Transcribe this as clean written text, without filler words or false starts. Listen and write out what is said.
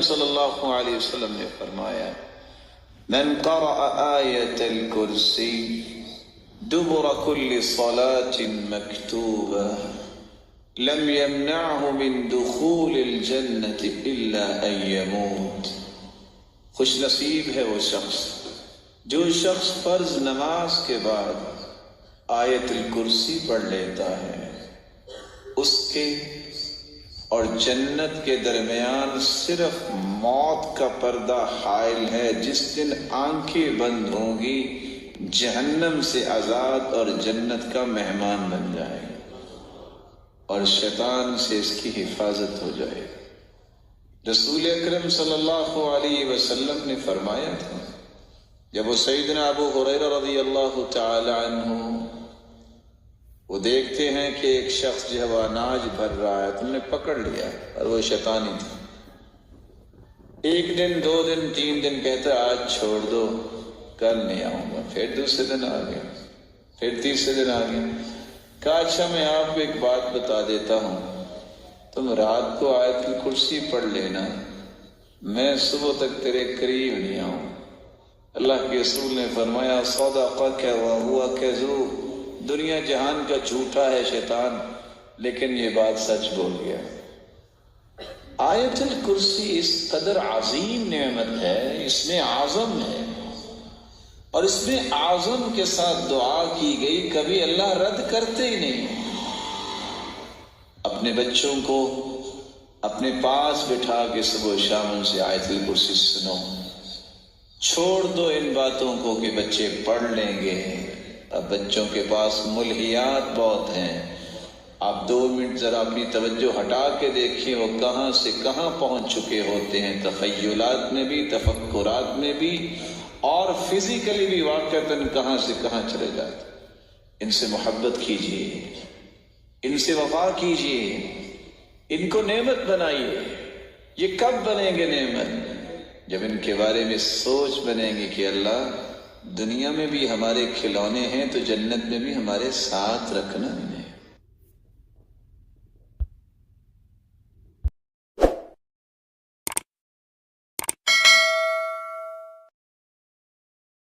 صلی اللہ علیہ وسلم نے فرمایا من قرأ آیت الکرسی دبر كل صلاة مكتوبة لم يمنعه من دخول الجنة إلا أن يموت. خوش نصیب ہے وہ شخص جو شخص فرض نماز کے بعد آیت الکرسی پڑھ لیتا ہے، اس کے اور جنت کے درمیان صرف موت کا پردہ حائل ہے. جس دن آنکھیں بند ہوں گی جہنم سے آزاد اور جنت کا مہمان بن جائے گا اور شیطان سے اس کی حفاظت ہو جائے گی. رسول اکرم صلی اللہ علیہ وسلم نے فرمایا تھا جب وہ سیدنا ابو ہریرہ رضی اللہ تعالی عنہ وہ دیکھتے ہیں کہ ایک شخص جو ہے وہ اناج بھر رہا ہے، تم نے پکڑ لیا اور وہ شیطانی تھا. ایک دن، 2 دن، 3 دن کہتا آج چھوڑ دو، کل نہیں آؤں گا. پھر دوسرے دن آ گیا، پھر تیسرے دن آ گیا. کہا اچھا میں آپ کو ایک بات بتا دیتا ہوں، تم رات کو آیت الکرسی پڑھ لینا، میں صبح تک تیرے قریب نہیں آؤں. اللہ کے رسول نے فرمایا صدقک وہو کذوب، دنیا جہان کا جھوٹا ہے شیطان، لیکن یہ بات سچ بول گیا. آیت الکرسی اس قدر عظیم نعمت ہے، اس میں اعظم ہے، اور اس میں اعظم کے ساتھ دعا کی گئی، کبھی اللہ رد کرتے ہی نہیں. اپنے بچوں کو اپنے پاس بٹھا کے صبح و شام ان سے آیت الکرسی سنو. چھوڑ دو ان باتوں کو کہ بچے پڑھ لیں گے. اب بچوں کے پاس ملہیات بہت ہیں. آپ 2 منٹ ذرا اپنی توجہ ہٹا کے دیکھیں وہ کہاں سے کہاں پہنچ چکے ہوتے ہیں، تخیلات میں بھی، تفکرات میں بھی، اور فزیکلی بھی واقعتاً کہاں سے کہاں چلے جاتے. ان سے محبت کیجیے، ان سے وفا کیجیے، ان کو نعمت بنائیے. یہ کب بنیں گے نعمت؟ جب ان کے بارے میں سوچ بنیں گے کہ اللہ دنیا میں بھی ہمارے کھلونے ہیں تو جنت میں بھی ہمارے ساتھ رکھنا.